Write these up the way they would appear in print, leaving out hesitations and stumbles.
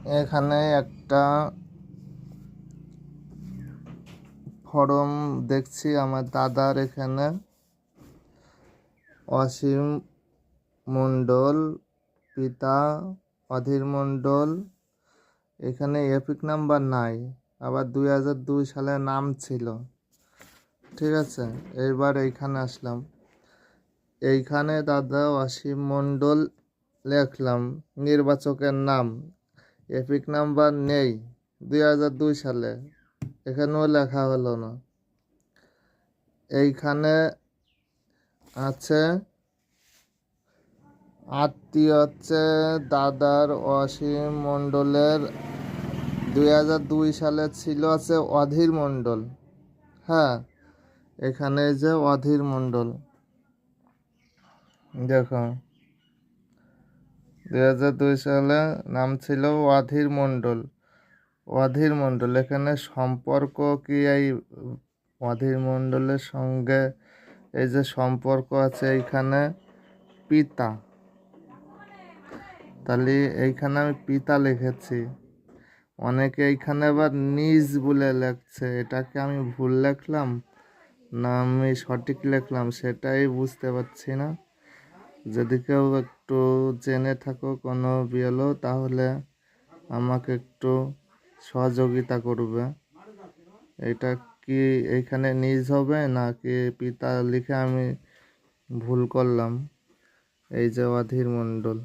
এখানে একটা ফর্ম দেখছি আমার দাদার, এখানে অসীম মণ্ডল, পিতা অধীর মণ্ডল। এখানে এপিক নাম্বার নাই, আবার 2002 সালে নাম ছিল। ঠিক আছে, এইবার এইখানে আসলাম। এইখানে দাদা অসীম মণ্ডল লিখলাম, নির্বাচকের নাম, এপিক নাম্বার নেই 2002 সালে, এখানেও লেখা হলো না। এইখানে আছে আত্মীয় হচ্ছে দাদার অসীম মণ্ডলের 2002 সালে ছিল আছে অধীর মণ্ডল। হ্যাঁ, এখানে যে অধীর মণ্ডল, দেখো 2002 সালে নাম ছিল অধীর মণ্ডল। অধীর মণ্ডল, এখানে সম্পর্ক কি? এই অধীর মণ্ডলের সঙ্গে এই যে সম্পর্ক আছে এইখানে পিতা, তাহলে এইখানে আমি পিতা লিখেছি। অনেকে এইখানে আবার নিজ বলে লিখছে, এটাকে আমি ভুল লিখলাম না আমি সঠিক লিখলাম সেটাই বুঝতে পারছি না। যদি কেউ একটু জেনে থাকো কোনো বিএলও, তাহলে আমাকে একটু সহযোগিতা করবে। এটা কি এইখানে নিজ হবে নাকি পিতা লিখে আমি ভুল করলাম? এই যে অধীর মণ্ডল,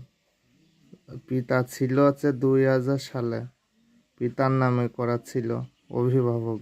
পিতা ছিল হচ্ছে 2000 সালে, পিতার নামে করা ছিল অভিভাবক।